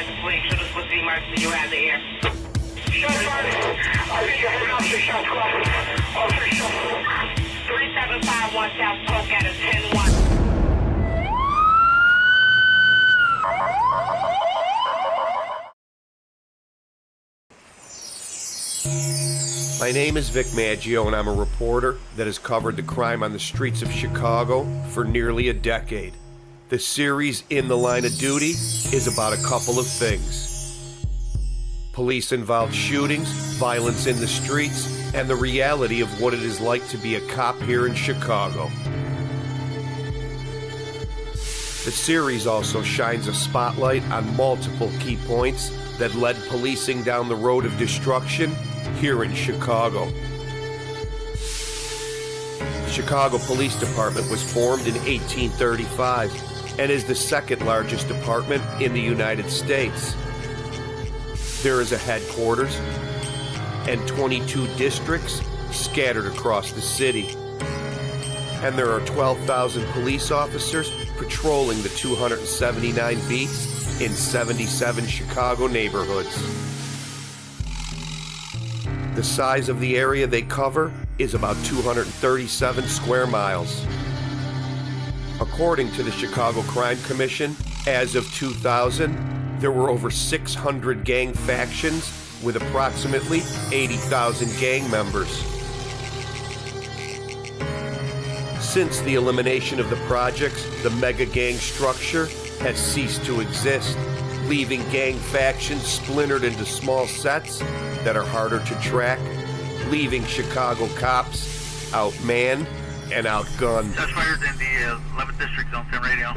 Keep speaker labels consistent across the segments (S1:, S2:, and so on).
S1: as a police. Shooters supposed to be emergency. You have the air.
S2: Shot fired. I think you're heading off the shot clock. Officer.
S1: 3751 South Polk at a 10-1.
S3: My name is Vic Maggio, and I'm a reporter that has covered the crime on the streets of Chicago for nearly a decade. The series In the Line of Duty is about a couple of things: police-involved shootings, violence in the streets, and the reality of what it is like to be a cop here in Chicago. The series also shines a spotlight on multiple key points that led policing down the road of destruction here in Chicago. The Chicago Police Department was formed in 1835 and is the second largest department in the United States. There is a headquarters and 22 districts scattered across the city. And there are 12,000 police officers patrolling the 279 beats in 77 Chicago neighborhoods. The size of the area they cover is about 237 square miles. According to the Chicago Crime Commission, as of 2000, there were over 600 gang factions with approximately 80,000 gang members. Since the elimination of the projects, the mega gang structure has ceased to exist, leaving gang factions splintered into small sets that are harder to track, leaving Chicago cops outmanned and outgunned.
S4: Shots fired in the 11th District, Zone 10 radio.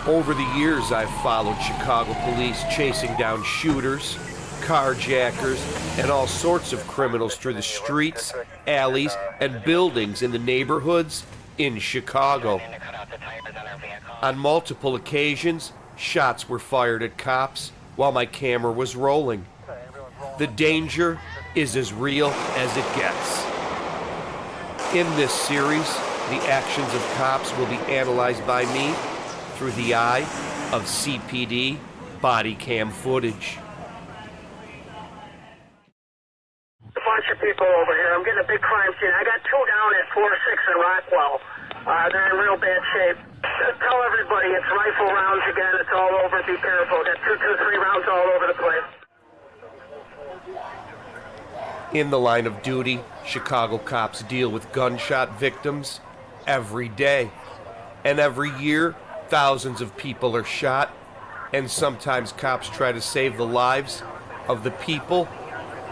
S3: Over the years, I've followed Chicago police chasing down shooters, carjackers, and all sorts of criminals through the streets, alleys, and buildings in the neighborhoods in Chicago. On multiple occasions, shots were fired at cops while my camera was rolling. The danger is as real as it gets. In this series, the actions of cops will be analyzed by me through the eye of CPD body cam footage.
S2: A bunch of people over here. I'm getting a big crime scene. I got two down at 4-6 in Rockwell. They're in real bad shape. Tell everybody it's rifle rounds again. It's all over. Be careful. Got 223 rounds all over the place.
S3: In the line of duty, Chicago cops deal with gunshot victims every day. And every year, thousands of people are shot, and sometimes cops try to save the lives of the people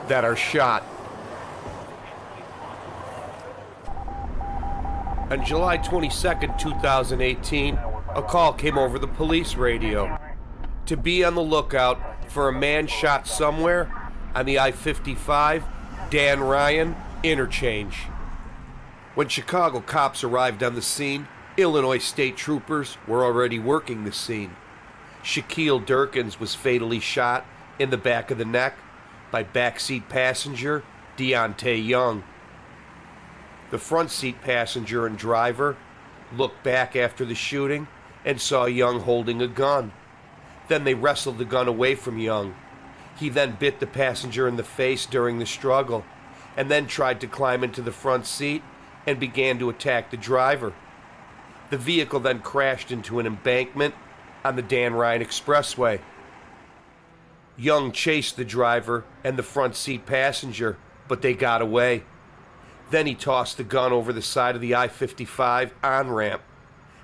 S3: that are shot. On July 22nd, 2018, a call came over the police radio to be on the lookout for a man shot somewhere on the I-55 Dan Ryan interchange. When Chicago cops arrived on the scene, Illinois state troopers were already working the scene. Shaquille Durkins was fatally shot in the back of the neck by backseat passenger Deontay Young. The front seat passenger and driver looked back after the shooting and saw Young holding a gun. Then they wrestled the gun away from Young. He then bit the passenger in the face during the struggle, and then tried to climb into the front seat and began to attack the driver. The vehicle then crashed into an embankment on the Dan Ryan Expressway. Young chased the driver and the front seat passenger, but they got away. Then he tossed the gun over the side of the I-55 on-ramp.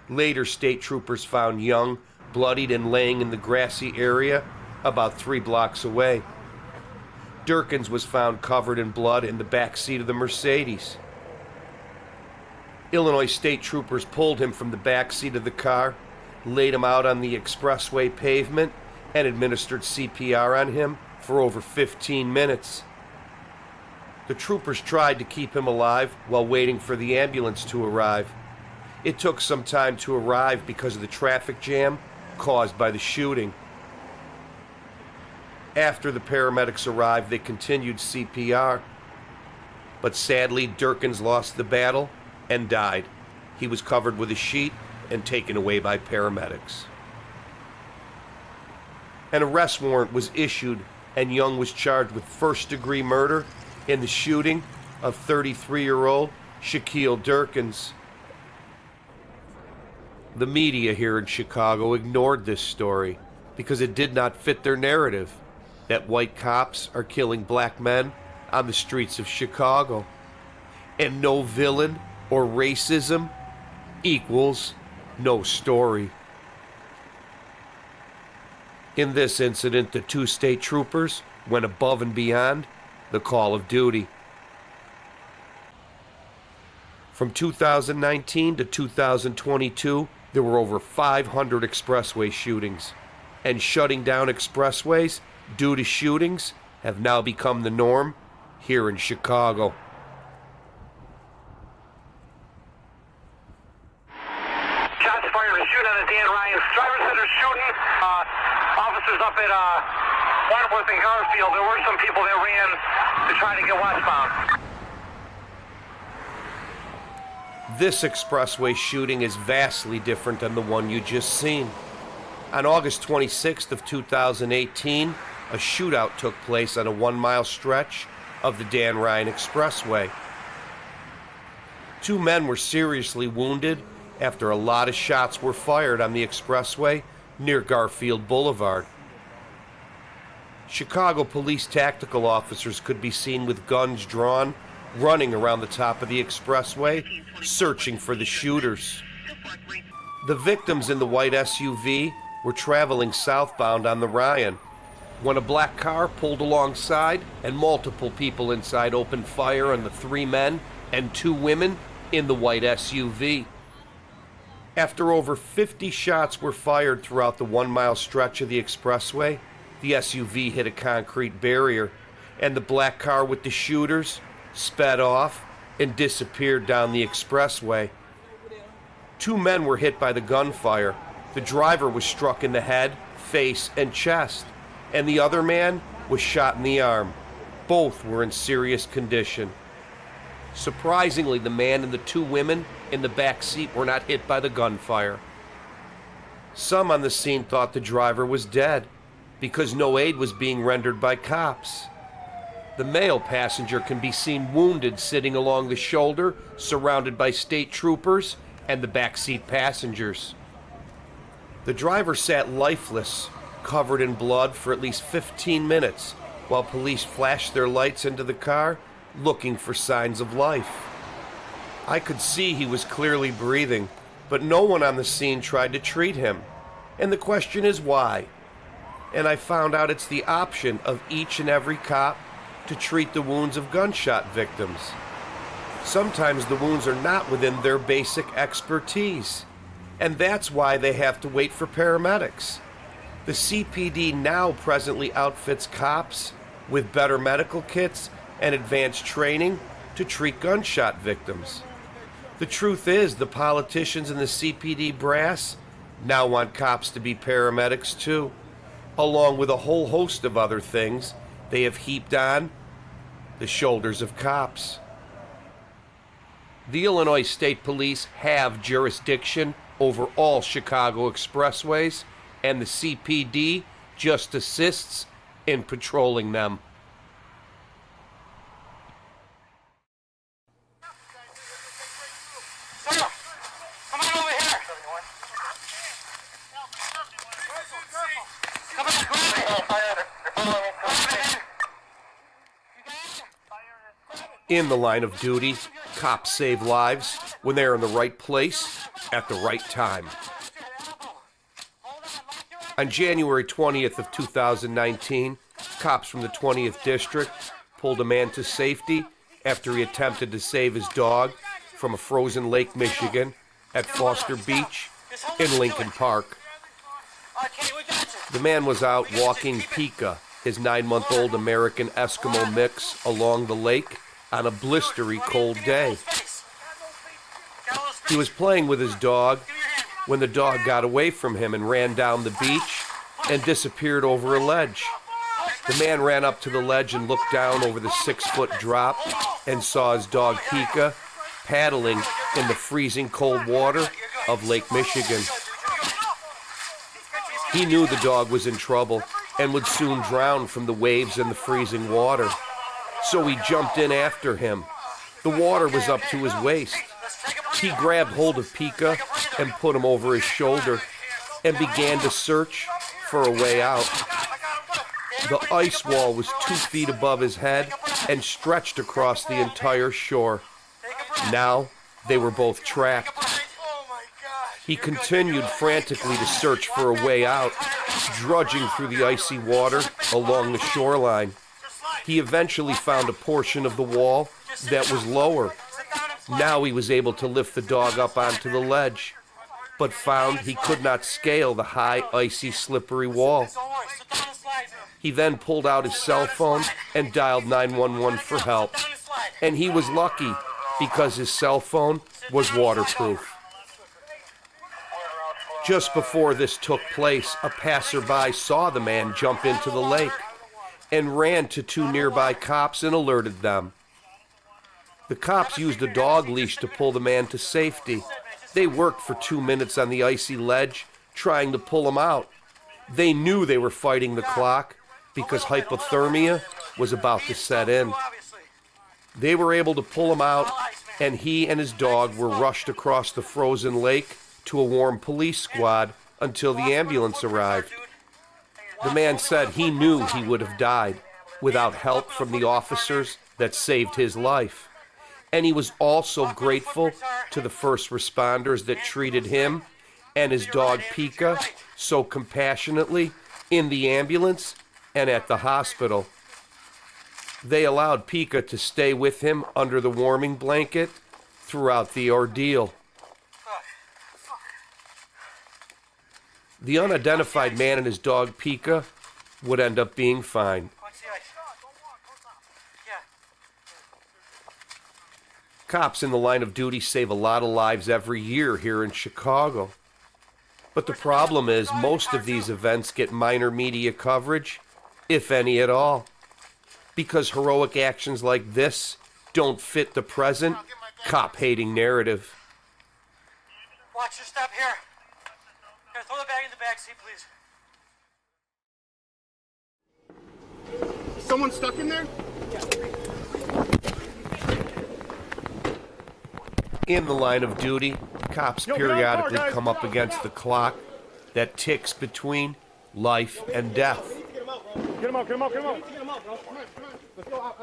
S3: Later, state troopers found Young bloodied and laying in the grassy area about 3 blocks away. Durkins was found covered in blood in the back seat of the Mercedes. Illinois state troopers pulled him from the back seat of the car, laid him out on the expressway pavement, and administered CPR on him for over 15 minutes. The troopers tried to keep him alive while waiting for the ambulance to arrive. It took some time to arrive because of the traffic jam caused by the shooting. After the paramedics arrived, they continued CPR but sadly Durkins lost the battle and died. He was covered with a sheet and taken away by paramedics. An arrest warrant was issued and Young was charged with first-degree murder in the shooting of 33-year-old Shaquille Durkins. The media here in Chicago ignored this story because it did not fit their narrative that white cops are killing black men on the streets of Chicago. And no villain or racism equals no story. In this incident, the two state troopers went above and beyond the call of duty. From 2019 to 2022, there were over 500 expressway shootings, and shutting down expressways due to shootings have now become the norm here in Chicago.
S2: Shots fired and shooting at Dan Ryan. Driver said they're shooting. Officers up at Waterworth and Garfield. There were some people that ran to try to get westbound.
S3: This expressway shooting is vastly different than the one you just seen. On August 26th of 2018, a shootout took place on a 1-mile stretch of the Dan Ryan Expressway. 2 men were seriously wounded after a lot of shots were fired on the expressway near Garfield Boulevard. Chicago police tactical officers could be seen with guns drawn, running around the top of the expressway, searching for the shooters. The victims in the white SUV were traveling southbound on the Ryan when a black car pulled alongside and multiple people inside opened fire on the 3 men and 2 women in the white SUV. After over 50 shots were fired throughout the 1-mile stretch of the expressway, the SUV hit a concrete barrier, and the black car with the shooters sped off and disappeared down the expressway. 2 men were hit by the gunfire. The driver was struck in the head, face, and chest, and the other man was shot in the arm. Both were in serious condition. Surprisingly, the man and the 2 women in the back seat were not hit by the gunfire. Some on the scene thought the driver was dead because no aid was being rendered by cops. The male passenger can be seen wounded sitting along the shoulder, surrounded by state troopers and the backseat passengers. The driver sat lifeless, covered in blood for at least 15 minutes, while police flashed their lights into the car, looking for signs of life. I could see he was clearly breathing, but no one on the scene tried to treat him. And the question is why? And I found out it's the option of each and every cop to treat the wounds of gunshot victims. Sometimes the wounds are not within their basic expertise, and that's why they have to wait for paramedics. The CPD now presently outfits cops with better medical kits and advanced training to treat gunshot victims. The truth is, the politicians and the CPD brass now want cops to be paramedics too, along with a whole host of other things they have heaped on the shoulders of cops. The Illinois State Police have jurisdiction over all Chicago expressways, and the CPD just assists in patrolling them.
S2: Come on over here. Come on,
S3: In the line of duty, cops save lives when they're in the right place at the right time. On January 20th of 2019, cops from the 20th District pulled a man to safety after he attempted to save his dog from a frozen Lake Michigan at Foster Beach in Lincoln Park. The man was out walking Pika, his 9-month-old American Eskimo mix, along the lake on a blistery cold day. He was playing with his dog when the dog got away from him and ran down the beach and disappeared over a ledge. The man ran up to the ledge and looked down over the 6-foot drop and saw his dog Pika paddling in the freezing cold water of Lake Michigan. He knew the dog was in trouble and would soon drown from the waves and the freezing water. So he jumped in after him. The water was up to his waist. He grabbed hold of Pika and put him over his shoulder and began to search for a way out. The ice wall was 2 feet above his head and stretched across the entire shore. Now they were both trapped. He continued frantically to search for a way out, drudging through the icy water along the shoreline. He eventually found a portion of the wall that was lower. Now he was able to lift the dog up onto the ledge, but found he could not scale the high, icy, slippery wall. He then pulled out his cell phone and dialed 911 for help. And he was lucky because his cell phone was waterproof. Just before this took place, a passerby saw the man jump into the lake and ran to 2 nearby cops and alerted them. The cops used a dog leash to pull the man to safety. They worked for 2 minutes on the icy ledge, trying to pull him out. They knew they were fighting the clock because hypothermia was about to set in. They were able to pull him out, and he and his dog were rushed across the frozen lake to a warm police squad until the ambulance arrived. The man said he knew he would have died without help from the officers that saved his life. And he was also grateful to the first responders that treated him and his dog Pika so compassionately in the ambulance and at the hospital. They allowed Pika to stay with him under the warming blanket throughout the ordeal. The unidentified man and his dog Pika would end up being fine. Cops in the line of duty save a lot of lives every year here in Chicago. But the problem is most of these events get minor media coverage, if any at all, because heroic actions like this don't fit the present cop-hating narrative.
S5: Watch your step here. Here, throw the bag in the back seat, please.
S6: Someone stuck in there?
S3: In the line of duty, cops periodically come up against the clock that ticks between life and death.
S6: Get him out, get him out, get him out. Get him out, bro. Come on. Let's go out.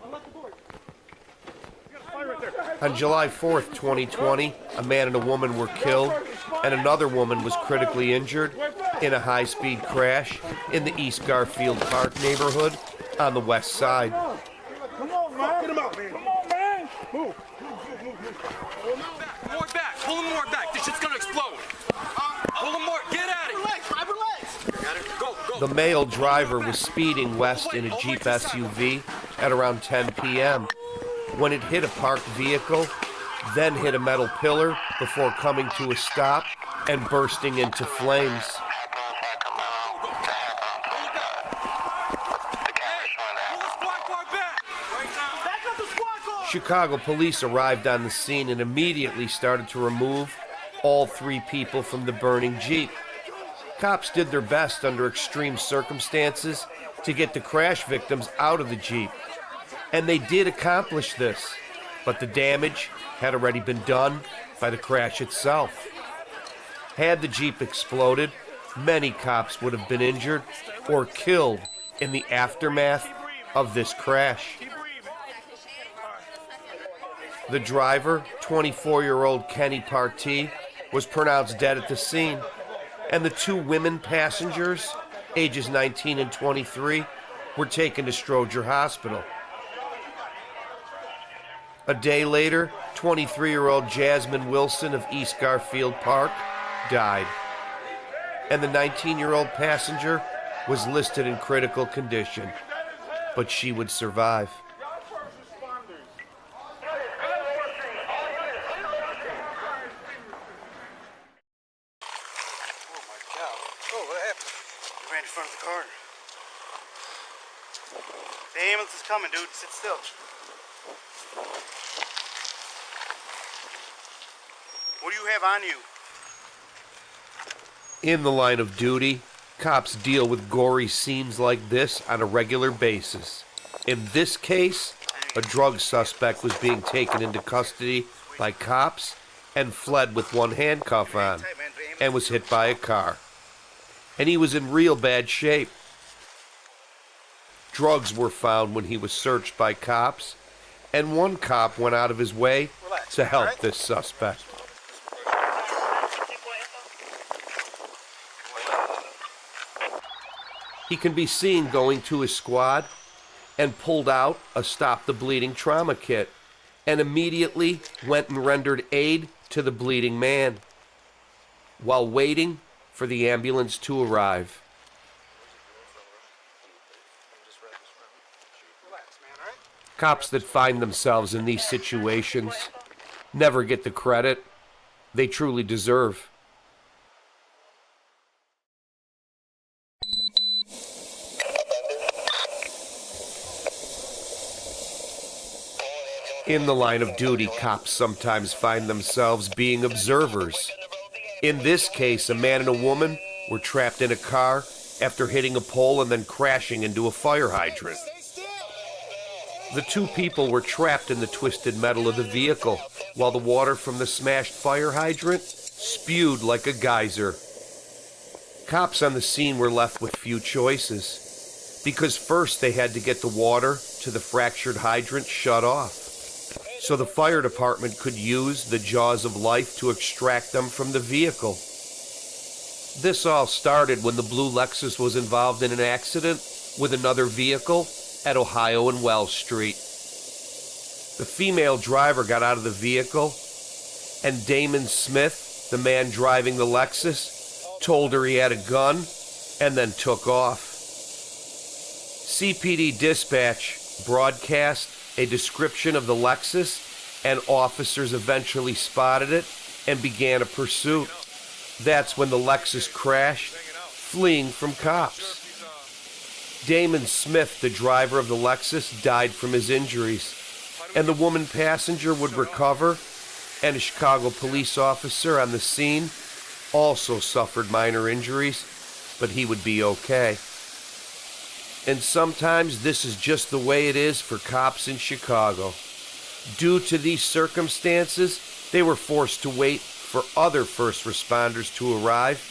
S6: Unlock the door. You got a fire right there.
S3: On July 4th, 2020, a man and a woman were killed, and another woman was critically injured in a high-speed crash in the East Garfield Park neighborhood on the west side.
S6: Come on, man. Get him out, man. Come on, man. Move.
S7: More back. Pull him more back. This shit's gonna explode. Pull him more. Get at it. Relax. Got it. Go, go.
S3: The male driver was speeding west in a Jeep SUV at around 10 p.m. when it hit a parked vehicle, then hit a metal pillar before coming to a stop and bursting into flames. Chicago police arrived on the scene and immediately started to remove all 3 people from the burning Jeep. Cops did their best under extreme circumstances to get the crash victims out of the Jeep. And they did accomplish this, but the damage had already been done by the crash itself. Had the Jeep exploded, many cops would have been injured or killed in the aftermath of this crash. The driver, 24-year-old Kenny Partee, was pronounced dead at the scene, and the 2 women passengers, ages 19 and 23, were taken to Stroger Hospital. A day later, 23-year-old Jasmine Wilson of East Garfield Park died, and the 19-year-old passenger was listed in critical condition, but she would survive.
S6: Sit still. What do you have on you?
S3: In the line of duty, cops deal with gory scenes like this on a regular basis. In this case, a drug suspect was being taken into custody by cops and fled with one handcuff on and was hit by a car. And he was in real bad shape. Drugs were found when he was searched by cops, and one cop went out of his way to help this suspect. He can be seen going to his squad and pulled out a Stop the Bleeding trauma kit and immediately went and rendered aid to the bleeding man while waiting for the ambulance to arrive. Cops that find themselves in these situations never get the credit they truly deserve. In the line of duty, cops sometimes find themselves being observers. In this case, a man and a woman were trapped in a car after hitting a pole and then crashing into a fire hydrant. The two people were trapped in the twisted metal of the vehicle, while the water from the smashed fire hydrant spewed like a geyser. Cops on the scene were left with few choices, because first they had to get the water to the fractured hydrant shut off, so the fire department could use the jaws of life to extract them from the vehicle. This all started when the blue Lexus was involved in an accident with another vehicle at Ohio and Wells Street. The female driver got out of the vehicle, and Damon Smith, the man driving the Lexus, told her he had a gun and then took off. CPD dispatch broadcast a description of the Lexus, and officers eventually spotted it and began a pursuit. That's when the Lexus crashed, fleeing from cops. Damon Smith, the driver of the Lexus, died from his injuries, and the woman passenger would recover, and a Chicago police officer on the scene also suffered minor injuries, but he would be okay. And sometimes this is just the way it is for cops in Chicago. Due to these circumstances, they were forced to wait for other first responders to arrive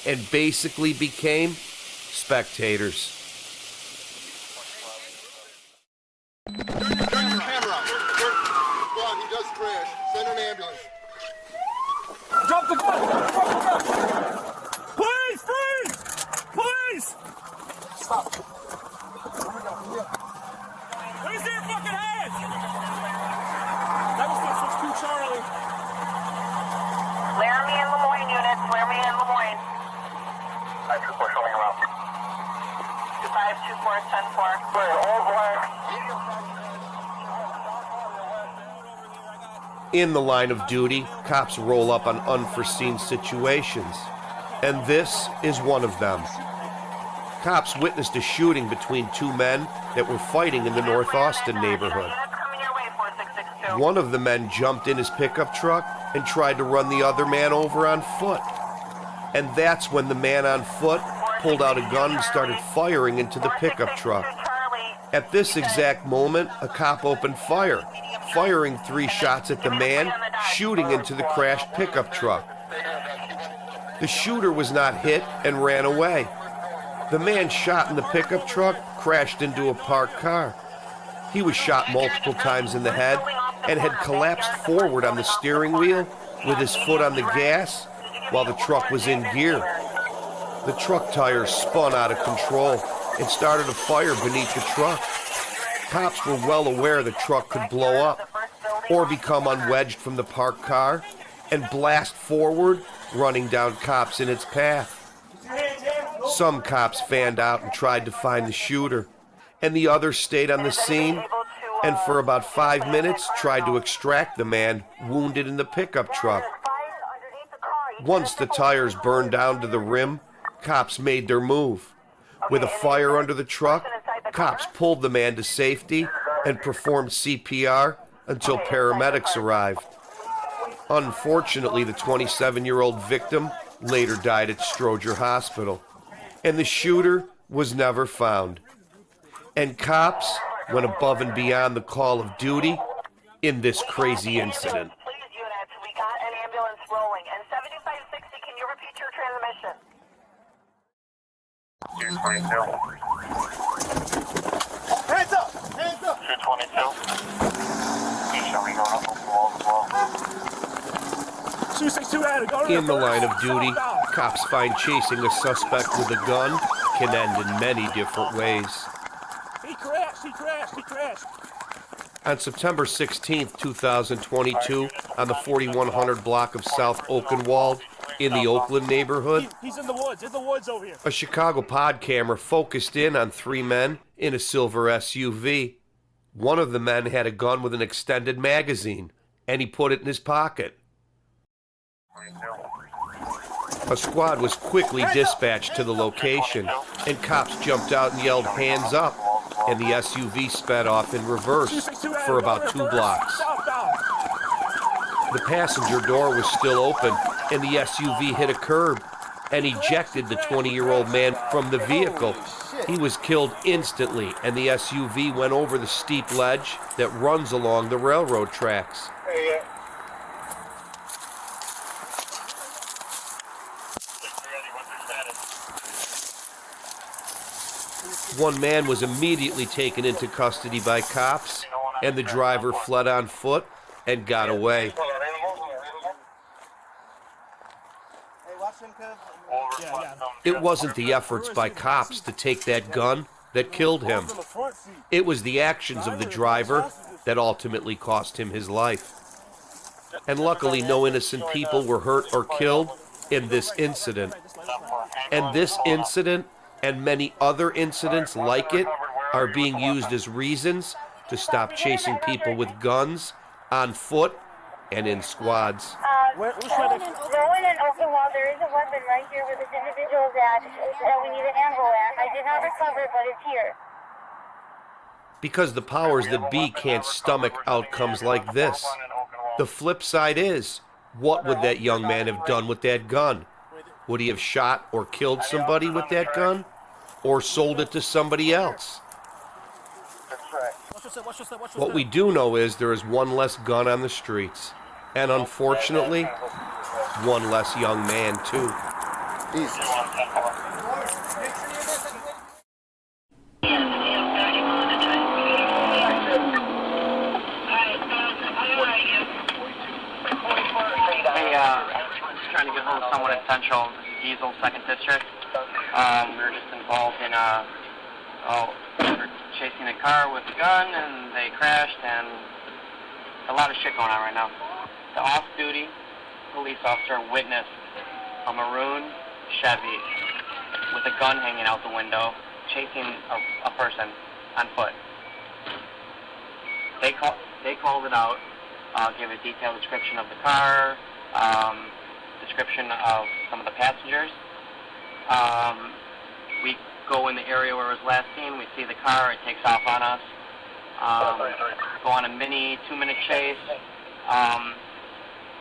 S3: and basically became spectators.
S8: Turn your camera on. Go on, he does crash. Send an ambulance.
S6: Drop the gun! Drop the gun! Please! Freeze! Please! Stop. Raise your fucking hands! That was 662 Charlie.
S1: Laramie and Lemoyne units, Laramie and Lemoyne.
S4: 524 showing around.
S1: 2524 10-4.
S4: Clear, all black.
S3: In the line of duty, cops roll up on unforeseen situations, and this is one of them. Cops witnessed a shooting between two men that were fighting in the North Austin neighborhood. One of the men jumped in his pickup truck and tried to run the other man over on foot. And that's when the man on foot pulled out a gun and started firing into the pickup truck. At this exact moment, a cop opened fire, firing 3 shots at the man, shooting into the crashed pickup truck. The shooter was not hit and ran away. The man shot in the pickup truck crashed into a parked car. He was shot multiple times in the head and had collapsed forward on the steering wheel with his foot on the gas while the truck was in gear. The truck tires spun out of control and started a fire beneath the truck. Cops were well aware the truck could blow up or become unwedged from the parked car and blast forward, running down cops in its path. Some cops fanned out and tried to find the shooter, and the others stayed on the scene and for about 5 minutes tried to extract the man wounded in the pickup truck. Once the tires burned down to the rim, cops made their move. With a fire under the truck, cops pulled the man to safety and performed CPR until paramedics arrived. Unfortunately, the 27-year-old victim later died at Stroger Hospital, and the shooter was never found. And cops went above and beyond the call of duty in this crazy incident.
S1: Please, units, we got an ambulance rolling. And 7560, can you repeat your transmission?
S4: 222.
S6: Hands up! Hands up!
S4: 222. You show me going up the wall as well.
S6: 262 added. Go to
S3: In the line of duty, cops find chasing a suspect with a gun can end in many different ways.
S6: He crashed, he crashed, he crashed.
S3: On September 16, 2022, on the 4100 block of South Oakenwald in the Oakland neighborhood,
S6: He's in the woods over here.
S3: a Chicago pod camera focused in on three men in a silver SUV. One of the men had a gun with an extended magazine, and he put it in his pocket. A squad was quickly dispatched to the location, and cops jumped out and yelled, "Hands up!" and the SUV sped off in reverse for about 2 blocks. The passenger door was still open, and the SUV hit a curb and ejected the 20-year-old man from the vehicle. He was killed instantly, and the SUV went over the steep ledge that runs along the railroad tracks. One man was immediately taken into custody by cops, and the driver fled on foot and got away. It wasn't the efforts by cops to take that gun that killed him. It was the actions of the driver that ultimately cost him his life. And luckily, no innocent people were hurt or killed in this incident. And this incident and many other incidents like it are being used as reasons to stop chasing people with guns on foot and in squads.
S9: Rowan and Oakenwald, there is a weapon right here where this individual is at that we need an ammo at. I did not recover it, but it's here.
S3: Because the powers that be can't stomach outcomes like this. The flip side is, what would that young man have done with that gun? Would he have shot or killed somebody with that gun? Or sold it to somebody else? What we do know is there is one less gun on the streets. And unfortunately, one less young man, too.
S10: Trying to get hold of someone at Central. This is Diesel, 2nd District. We were just involved in we were chasing a car with a gun, and they crashed, and a lot of shit going on right now. The off-duty police officer witnessed a maroon Chevy with a gun hanging out the window, chasing a person on foot. They called it out, gave a detailed description of the car, description of some of the passengers. We go in the area where it was last seen. We see the car. It takes off on us. Go on a mini 2-minute chase.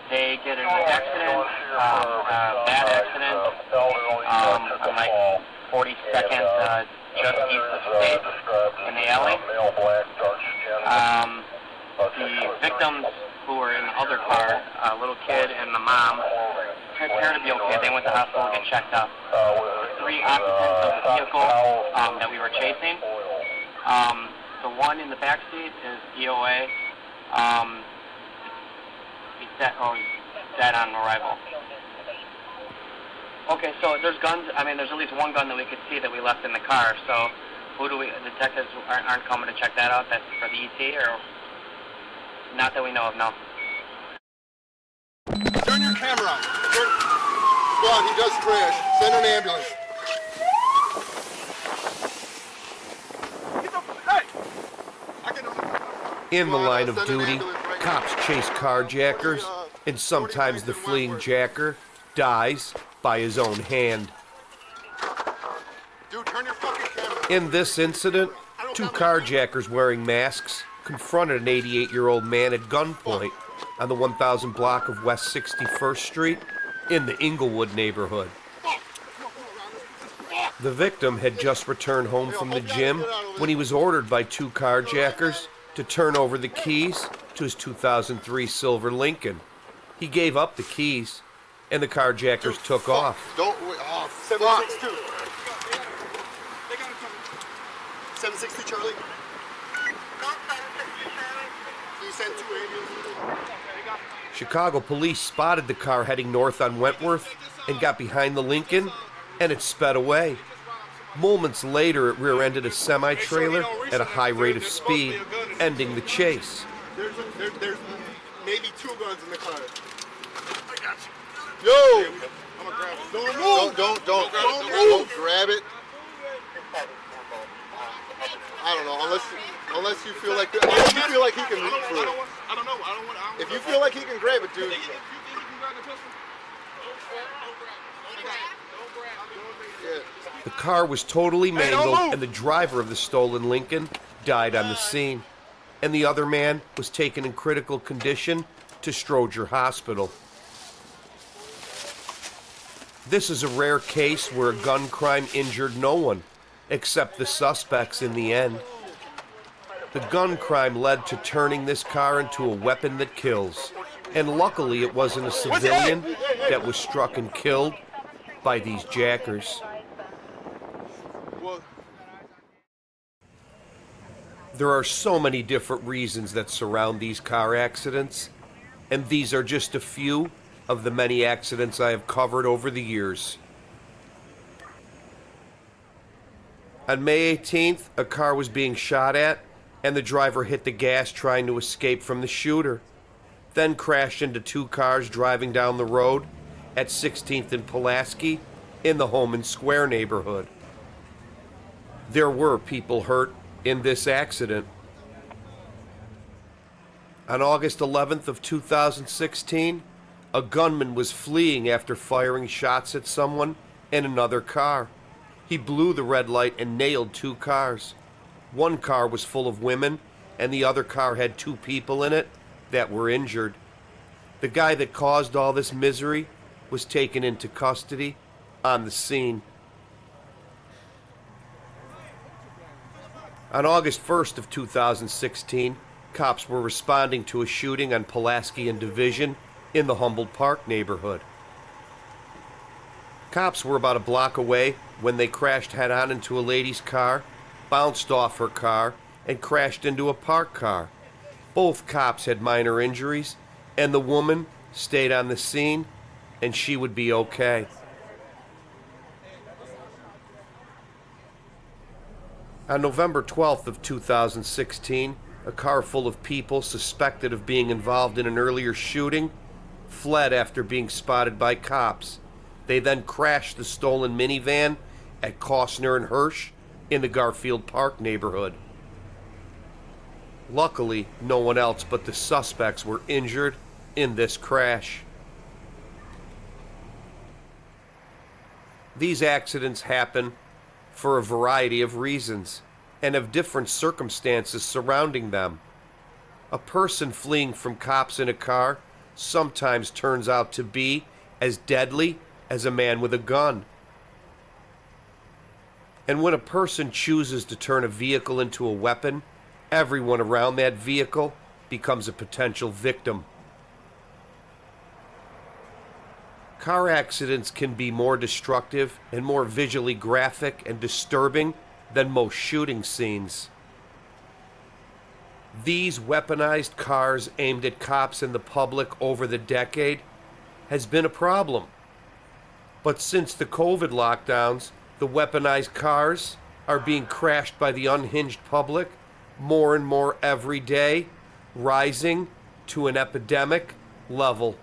S10: They get in an accident, bad accident, on like 42nd, just east of State in the alley. The victims who were in the other car, a little kid and the mom, appear to be okay. They went to the hospital to get checked up. The 3 occupants of the vehicle that we were chasing, the one in the back seat is DOA. He's dead on arrival. Okay, so there's guns. I mean, there's at least one gun that we could see that we left in the car. So, detectives aren't coming to check that out? That's for the ET, or not that we know of? No.
S8: Turn your camera on. Squad, he does crash. Send an ambulance.
S3: In the line of duty, cops chase carjackers, and sometimes the fleeing jacker dies by his own hand.
S8: Dude, turn your fucking camera.
S3: In this incident, 2 carjackers wearing masks confronted an 88-year-old man at gunpoint on the 1000 block of West 61st Street in the Inglewood neighborhood. The victim had just returned home from the gym when he was ordered by two carjackers to turn over the keys to his 2003 silver Lincoln. He gave up the keys, and the carjackers took off.
S8: Don't wait. Oh, 762. 760, Charlie. You sent 2 ambulances.
S3: Chicago police spotted the car heading north on Wentworth and got behind the Lincoln, and it sped away. Moments later, it rear-ended a semi-trailer at a high rate of speed, ending the chase.
S8: There's maybe 2 guns in the car. I got you. Yo! I'm gonna grab it. Don't move! Don't grab it. I don't know, unless you feel like he can reach through it.
S6: I don't know.
S8: If you feel like he can grab it, dude.
S6: You think he can grab the pistol?
S8: Yeah.
S3: The car was totally mangled, and the driver of the stolen Lincoln died on the scene. And the other man was taken in critical condition to Stroger Hospital. This is a rare case where a gun crime injured no one, except the suspects in the end. The gun crime led to turning this car into a weapon that kills. And luckily it wasn't a civilian that was struck and killed by these jackers. There are so many different reasons that surround these car accidents, and these are just a few of the many accidents I have covered over the years. On May 18th, a car was being shot at, and the driver hit the gas trying to escape from the shooter, then crashed into 2 cars driving down the road at 16th and Pulaski in the Holman Square neighborhood. There were people hurt in this accident. On August 11th of 2016, a gunman was fleeing after firing shots at someone in another car. He blew the red light and nailed 2 cars. One car was full of women, and the other car had 2 people in it that were injured. The guy that caused all this misery was taken into custody on the scene. On August 1st of 2016, cops were responding to a shooting on Pulaski and Division in the Humboldt Park neighborhood. Cops were about a block away when they crashed head-on into a lady's car, bounced off her car, and crashed into a parked car. Both cops had minor injuries, and the woman stayed on the scene, and she would be okay. On November 12th of 2016, a car full of people suspected of being involved in an earlier shooting fled after being spotted by cops. They then crashed the stolen minivan at Costner and Hirsch in the Garfield Park neighborhood. Luckily, no one else but the suspects were injured in this crash. These accidents happen for a variety of reasons and have different circumstances surrounding them. A person fleeing from cops in a car sometimes turns out to be as deadly as a man with a gun. And when a person chooses to turn a vehicle into a weapon, everyone around that vehicle becomes a potential victim. Car accidents can be more destructive and more visually graphic and disturbing than most shooting scenes. These weaponized cars aimed at cops and the public over the decade has been a problem. But since the COVID lockdowns, the weaponized cars are being crashed by the unhinged public more and more every day, rising to an epidemic level.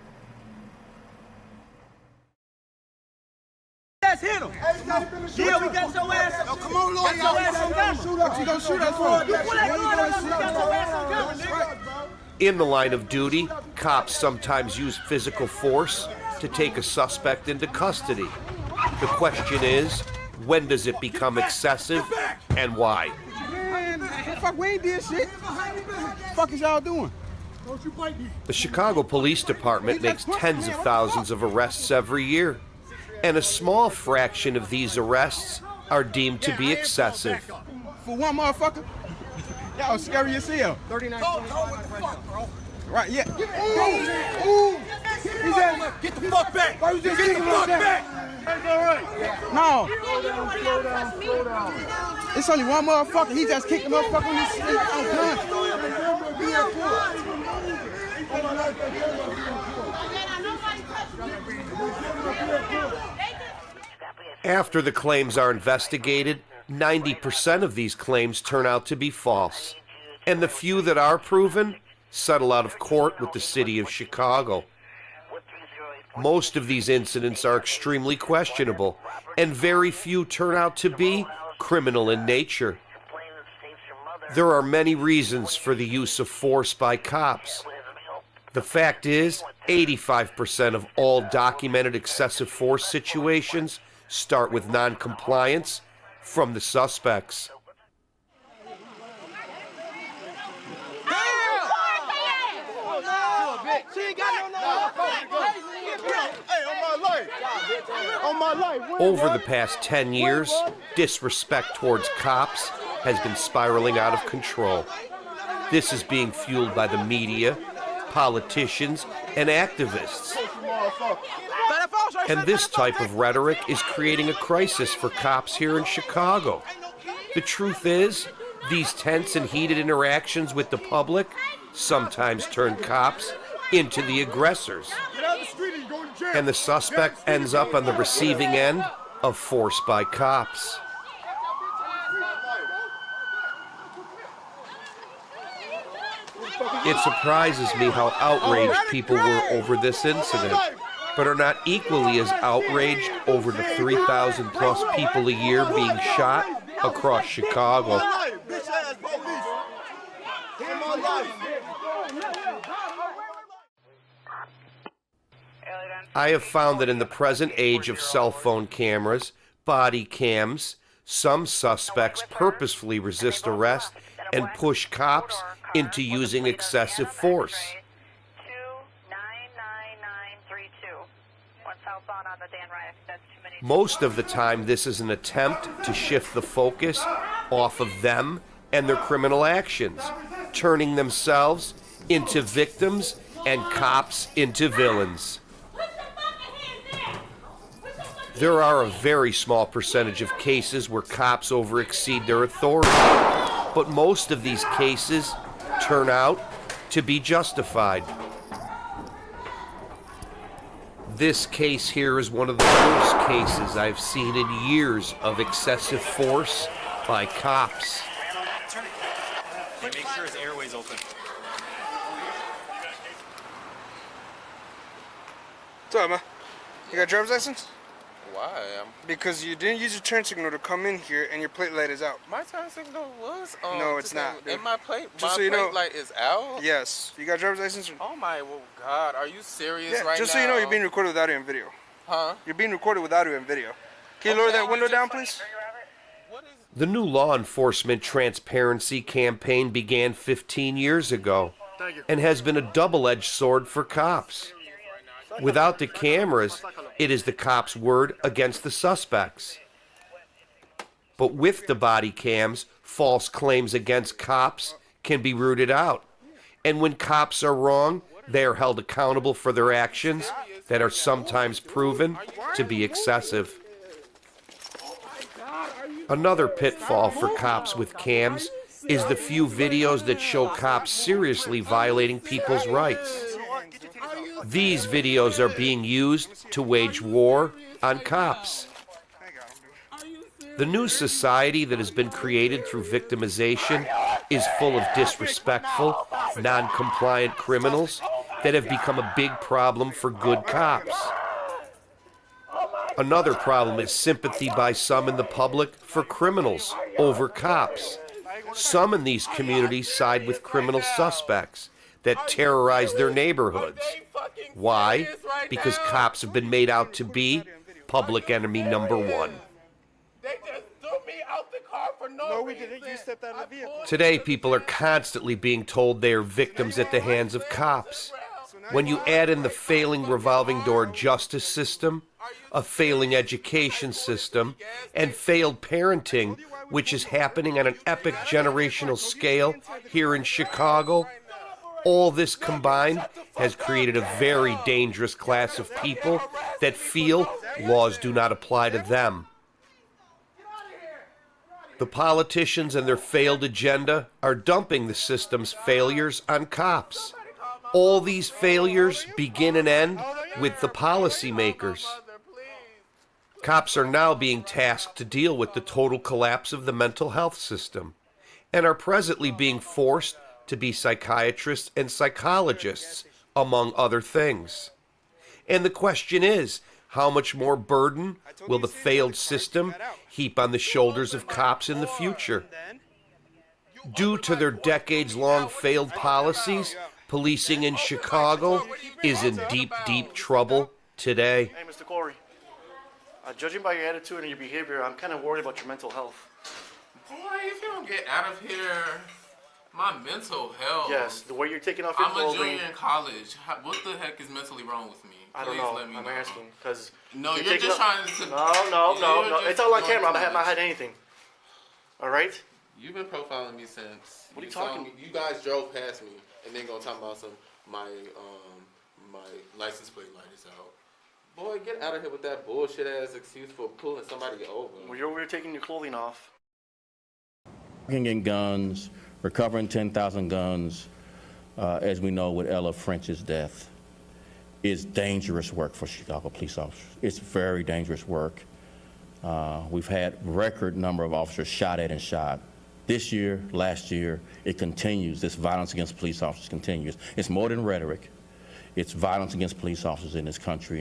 S6: Hit him. Yeah, we got your ass. Oh, come on, Lord. Got your ass on camera. What you gonna shoot us for? You pull that gun on us, we got your ass on camera, nigga.
S3: In the line of duty, cops sometimes use physical force to take a suspect into custody. The question is, when does it become excessive and why?
S6: Fuck, we ain't did shit. Fuck is y'all doing?
S3: The Chicago Police Department makes tens of thousands of arrests every year, and a small fraction of these arrests are deemed to be excessive.
S6: For one motherfucker? Y'all scary as hell. 39. Right, yeah. Ooh.
S7: Get the fuck back! Get the fuck back!
S6: That's all right. No. Slow down. It's only one motherfucker. He just kicked the motherfucker in the street.
S3: After the claims are investigated, 90% of these claims turn out to be false. And the few that are proven settle out of court with the city of Chicago. Most of these incidents are extremely questionable, and very few turn out to be criminal in nature. There are many reasons for the use of force by cops. The fact is, 85% of all documented excessive force situations start with non-compliance from the suspects. Over the past 10 years, disrespect towards cops has been spiraling out of control. This is being fueled by the media, politicians, and activists. And this type of rhetoric is creating a crisis for cops here in Chicago. The truth is, these tense and heated interactions with the public sometimes turn cops into the aggressors. And the suspect ends up on the receiving end of force by cops. It surprises me how outraged people were over this incident, but are not equally as outraged over the 3,000 plus people a year being shot across Chicago. I have found that in the present age of cell phone cameras, body cams, some suspects purposefully resist arrest and push cops into using excessive force.
S1: 299932. One southbound on the Dan Ryan. That's too many.
S3: Most of the time, this is an attempt to shift the focus off of them and their criminal actions, turning themselves into victims and cops into villains. There are a very small percentage of cases where cops overexceed their authority, but most of these cases turn out to be justified. This case here is one of the worst cases I've seen in years of excessive force by cops.
S7: Make sure his airway's open.
S6: What's up, man? You got a driver's license?
S11: Why?
S6: Because you didn't use your turn signal to come in here and your plate light is out.
S11: My turn signal was on.
S6: No, it's not.
S11: And my plate,
S6: just so you know,
S11: light is out?
S6: Yes. You got a driver's license?
S11: Oh my God, are you serious right now?
S6: Just so you know, you're being recorded with audio and video.
S11: Huh?
S6: You're being recorded with audio and video. Can you lower that window down, please?
S3: The new law enforcement transparency campaign began 15 years ago and has been a double-edged sword for cops. Without the cameras, it is the cops' word against the suspects. But with the body cams, false claims against cops can be rooted out. And when cops are wrong, they are held accountable for their actions that are sometimes proven to be excessive. Another pitfall for cops with cams is the few videos that show cops seriously violating people's rights. These videos are being used to wage war on cops. The new society that has been created through victimization is full of disrespectful, non-compliant criminals that have become a big problem for good cops. Another problem is sympathy by some in the public for criminals over cops. Some in these communities side with criminal suspects that terrorize their neighborhoods. Why? Because cops have been made out to be public enemy number one.
S11: They just threw me out the car for for no reason. No, we didn't. You stepped out of the vehicle.
S3: Today, people are constantly being told they are victims at the hands of cops. When you add in the failing revolving door justice system, a failing education system, and failed parenting, which is happening on an epic generational scale here in Chicago, all this combined has created a very dangerous class of people that feel laws do not apply to them. The politicians and their failed agenda are dumping the system's failures on cops. All these failures begin and end with the policymakers. Cops are now being tasked to deal with the total collapse of the mental health system and are presently being forced to be psychiatrists and psychologists, among other things. And the question is, how much more burden will the failed system heap on the shoulders of cops in the future? Due to their decades-long failed policies, policing in Chicago is in deep, deep trouble today.
S12: Hey, Mr. Corey. Judging by your attitude and your behavior, I'm kind of worried about your mental health.
S11: Boy, if you don't get out of here, my mental health.
S12: Yes, the way you're taking off your clothing.
S11: I'm a junior in college. What the heck is mentally wrong with me?
S12: I don't know. I'm asking because.
S11: No, you're just trying to.
S12: No. It's all on camera. I have not had anything. All right.
S11: You've been profiling me since.
S12: What are you talking?
S11: You guys drove past me and then gonna talk about my license plate light is out. Boy, get out of here with that bullshit ass excuse for pulling somebody over.
S12: Well, you're taking your clothing off.
S13: Working in guns, recovering 10,000 guns, as we know with Ella French's death, is dangerous work for Chicago police officers. It's very dangerous work. We've had record number of officers shot at and shot. This year, last year, it continues. This violence against police officers continues. It's more than rhetoric. It's violence against police officers in this country.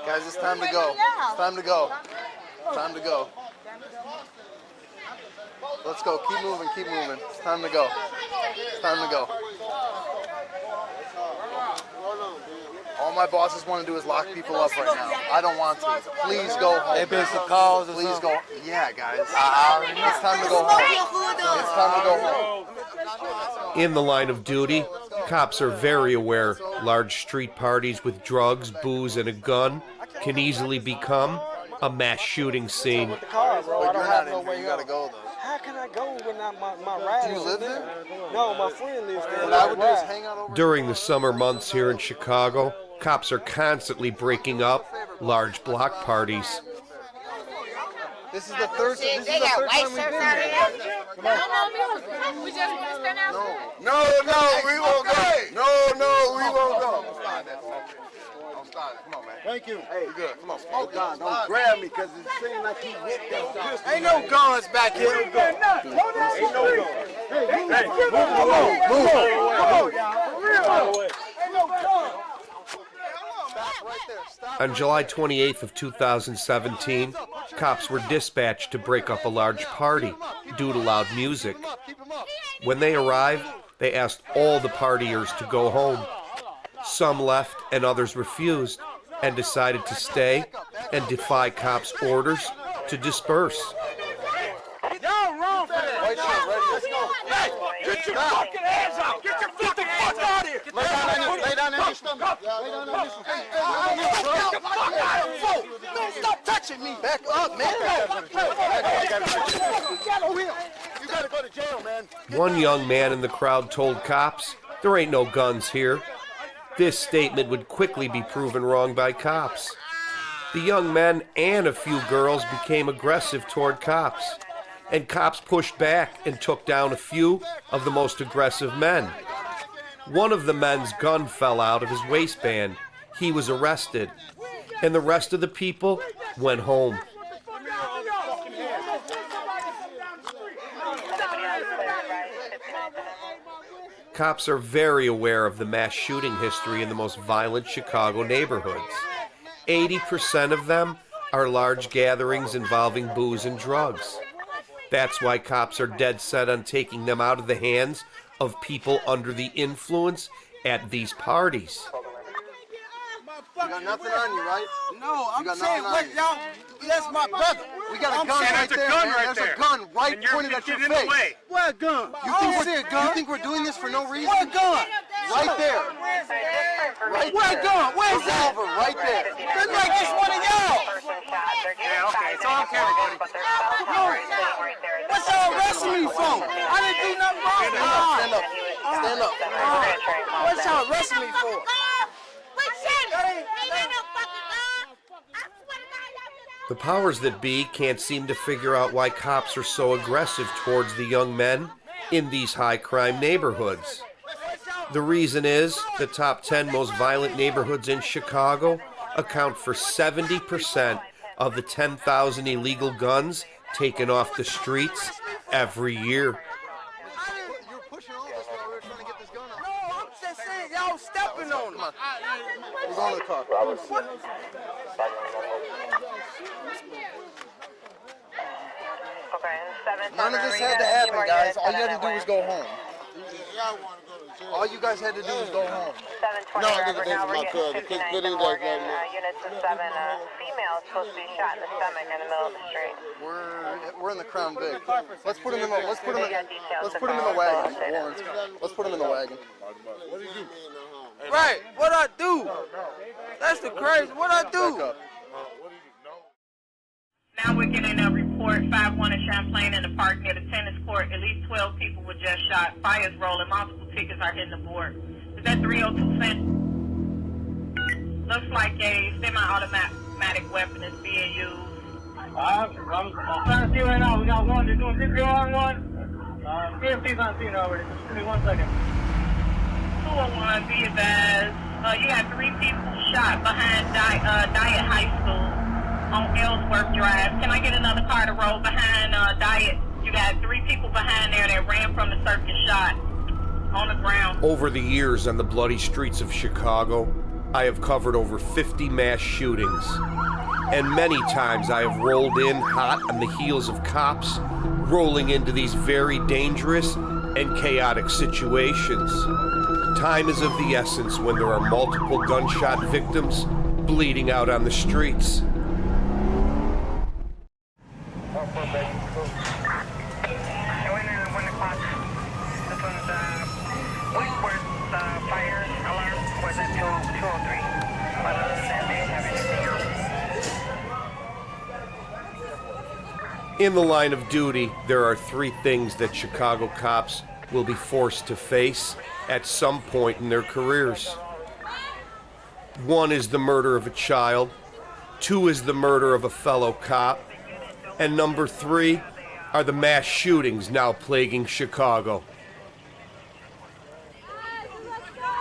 S8: Guys, it's time to go. It's time to go. Time to go. Let's go. Keep moving. Keep moving. It's time to go. It's time to go. All my bosses want to do is lock people up right now. I don't want to. Please go home.
S6: They been some calls or
S8: Please go. Yeah, guys. It's time to go home. It's time to go home.
S3: In the line of duty, cops are very aware large street parties with drugs, booze, and a gun can easily become a mass shooting scene.
S8: But you're not in here. You gotta go though.
S6: How can I go when my ride?
S8: Do you live there?
S6: No, my friend lives there.
S8: What I would do is hang out over.
S3: During the summer months here in Chicago, cops are constantly breaking up large block parties.
S8: This is the third time we've been here. Come on.
S9: We just want to stand outside.
S8: No, we won't go. No, we won't go. Don't start it. Come on, man.
S6: Thank you.
S8: Hey, you good. Come on.
S6: Oh, God, don't grab me because it seems like he whipped that. Ain't no guns back here. Ain't no guns. Hey, move on, y'all. Ain't no guns.
S3: On July 28th of 2017, cops were dispatched to break up a large party due to loud music. When they arrived, they asked all the partiers to go home. Some left and others refused and decided to stay and defy cops' orders to disperse.
S6: Y'all wrong for that. Hey, get your fucking hands out. Get your fucking hands out here.
S8: Lay down on your stomach. Lay down on your stomach.
S6: Man, stop touching me.
S8: Back up, man. You gotta go to jail, man.
S3: One young man in the crowd told cops, "There ain't no guns here." This statement would quickly be proven wrong by cops. The young men and a few girls became aggressive toward cops, and cops pushed back and took down a few of the most aggressive men. One of the men's gun fell out of his waistband. He was arrested, and the rest of the people went home. Cops are very aware of the mass shooting history in the most violent Chicago neighborhoods. 80% of them are large gatherings involving booze and drugs. That's why cops are dead set on taking them out of the hands of people under the influence at these parties.
S6: got nothing on you, right? No, I'm saying, what, y'all, that's my brother. We got a gun right there, man. There's a gun right pointed at your face. What gun? You think we're doing this for no reason? What gun? Right there. Right what gun? Where's that? Right there. Look like it's one of y'all.
S5: Yeah, okay, it's all camera, buddy.
S6: What's y'all arresting me for? I didn't do nothing wrong. Stand up. Stand up. What's y'all arresting me for?
S3: The powers that be can't seem to figure out why cops are so aggressive towards the young men in these high-crime neighborhoods. The reason is the top 10 most violent neighborhoods in Chicago account for 70% of the 10,000 illegal guns taken off the streets every year.
S6: You're pushing all this while we were trying to get this gun off. No, I'm just saying, y'all stepping on him. We're going to the car. None of this had to happen, guys. All you had to do was go home. All you guys had to do was go home.
S1: 720 Robert, now we're getting 59 to Morgan. Units of 7 females supposed to be shot in the stomach in the middle of the street.
S6: We're in the Crown Vic. Let's put him in the wagon. Let's put him in the wagon.
S8: What did you do?
S6: Right, what I do? That's the crazy. What I do?
S1: Now we're getting a report, 5-1 in Champlain in the park near the tennis court. At least 12 people were just shot. Fire's rolling. Multiple tickets are hitting the board. Is that 302 cent? Looks like a semi-automatic weapon is being used.
S5: I'm trying to see right now. We got one. They're doing 6 on one. CFC's on scene already. Just give me 1 second.
S1: 201, be advised. You got 3 people shot behind Diet High School on Ellsworth Drive. Can I get another car to roll behind Diet? You got 3 people behind there that ran from the circus shot on the ground.
S3: Over the years on the bloody streets of Chicago, I have covered over 50 mass shootings. And many times I have rolled in hot on the heels of cops, rolling into these very dangerous and chaotic situations. Time is of the essence when there are multiple gunshot victims bleeding out on the streets. In the line of duty, there are 3 things that Chicago cops will be forced to face at some point in their careers. 1 is the murder of a child, 2 is the murder of a fellow cop, and number 3 are the mass shootings now plaguing Chicago.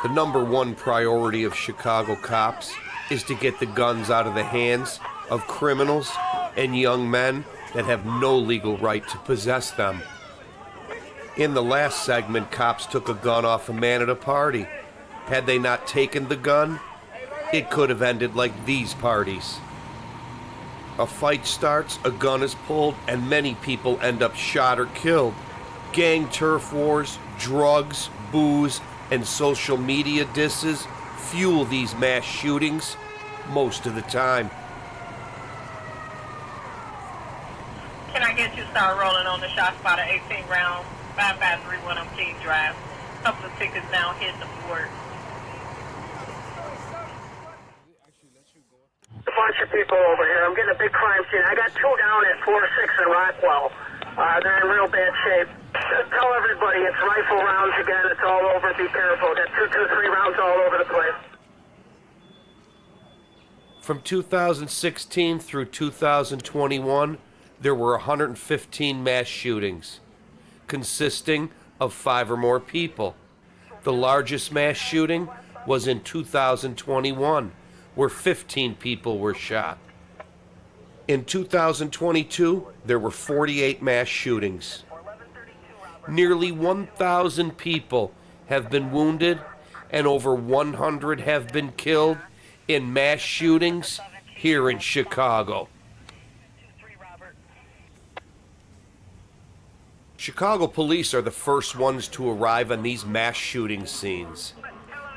S3: The number 1 priority of Chicago cops is to get the guns out of the hands of criminals and young men that have no legal right to possess them. In the last segment, cops took a gun off a man at a party. Had they not taken the gun, it could have ended like these parties. A fight starts, a gun is pulled, and many people end up shot or killed. Gang turf wars, drugs, booze, and social media disses fuel these mass shootings most of the time.
S1: Can I get you to start rolling on the shot spot of 18 round 5531 on King Drive? A couple of tickets down hitting the board.
S2: A bunch of people over here. I'm getting a big crime scene. I got 2 down at 4-6 in Rockwell. They're in real bad shape. Tell everybody it's rifle rounds again. It's all over. Be careful. Got 223 rounds all over the place.
S3: From 2016 through 2021, there were 115 mass shootings, consisting of 5 or more people. The largest mass shooting was in 2021, where 15 people were shot. In 2022, there were 48 mass shootings. Nearly 1,000 people have been wounded and over 100 have been killed in mass shootings here in Chicago. Chicago police are the first ones to arrive on these mass shooting scenes.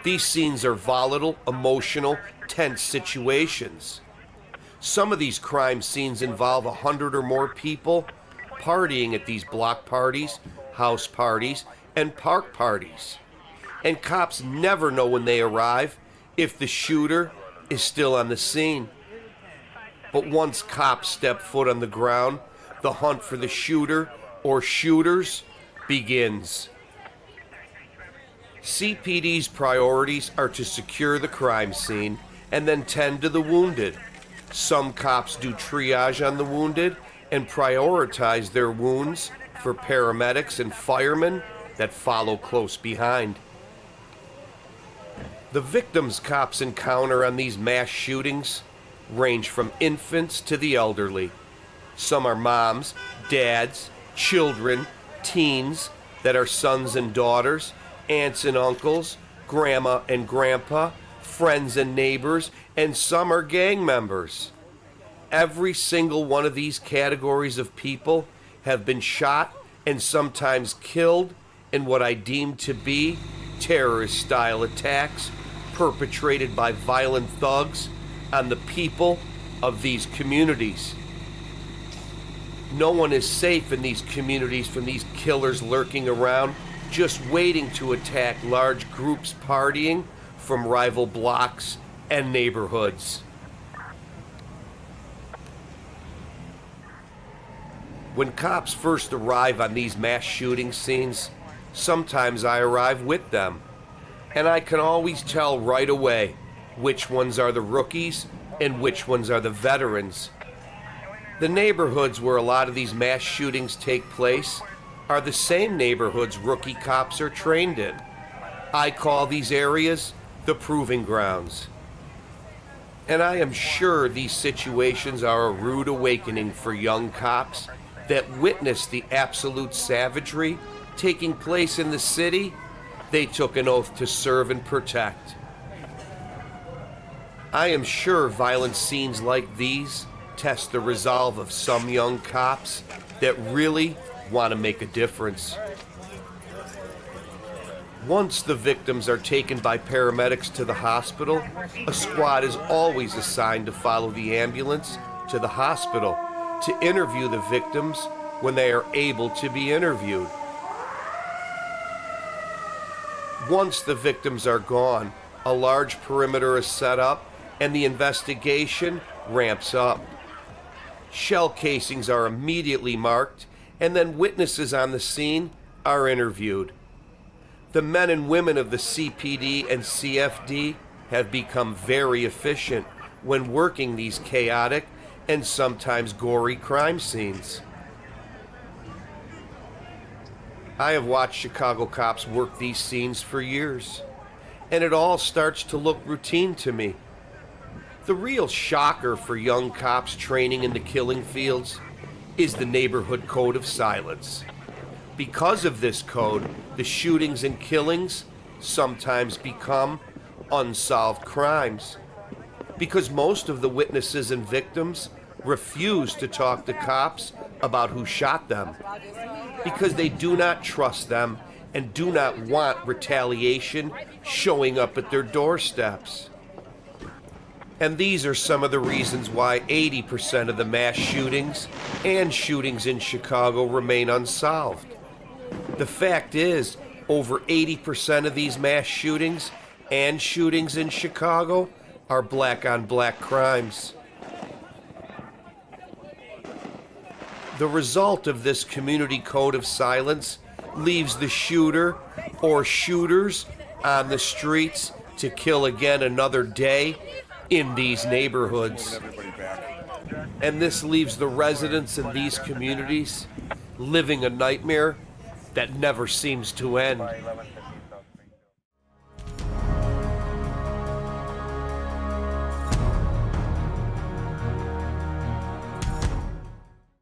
S3: These scenes are volatile, emotional, tense situations. Some of these crime scenes involve 100 or more people partying at these block parties, house parties, and park parties. And cops never know when they arrive if the shooter is still on the scene. But once cops step foot on the ground, the hunt for the shooter or shooters begins. CPD's priorities are to secure the crime scene and then tend to the wounded. Some cops do triage on the wounded and prioritize their wounds for paramedics and firemen that follow close behind. The victims cops encounter on these mass shootings range from infants to the elderly. Some are moms, dads, children, teens that are sons and daughters, aunts and uncles, grandma and grandpa, friends and neighbors, and some are gang members. Every single one of these categories of people have been shot and sometimes killed in what I deem to be terrorist-style attacks perpetrated by violent thugs on the people of these communities. No one is safe in these communities from these killers lurking around, just waiting to attack large groups partying from rival blocks and neighborhoods. When cops first arrive on these mass shooting scenes, sometimes I arrive with them, and I can always tell right away which ones are the rookies and which ones are the veterans. The neighborhoods where a lot of these mass shootings take place are the same neighborhoods rookie cops are trained in. I call these areas the proving grounds. And I am sure these situations are a rude awakening for young cops that witness the absolute savagery taking place in the city they took an oath to serve and protect. I am sure violent scenes like these test the resolve of some young cops that really want to make a difference. Once the victims are taken by paramedics to the hospital, a squad is always assigned to follow the ambulance to the hospital to interview the victims when they are able to be interviewed. Once the victims are gone, a large perimeter is set up and the investigation ramps up. Shell casings are immediately marked, and then witnesses on the scene are interviewed. The men and women of the CPD and CFD have become very efficient when working these chaotic and sometimes gory crime scenes. I have watched Chicago cops work these scenes for years, and it all starts to look routine to me. The real shocker for young cops training in the killing fields is the neighborhood code of silence. Because of this code, the shootings and killings sometimes become unsolved crimes. Because most of the witnesses and victims refuse to talk to cops about who shot them. Because they do not trust them and do not want retaliation showing up at their doorsteps. And these are some of the reasons why 80% of the mass shootings and shootings in Chicago remain unsolved. The fact is, over 80% of these mass shootings and shootings in Chicago are black-on-black crimes. The result of this community code of silence leaves the shooter or shooters on the streets to kill again another day in these neighborhoods. And this leaves the residents in these communities living a nightmare that never seems to end.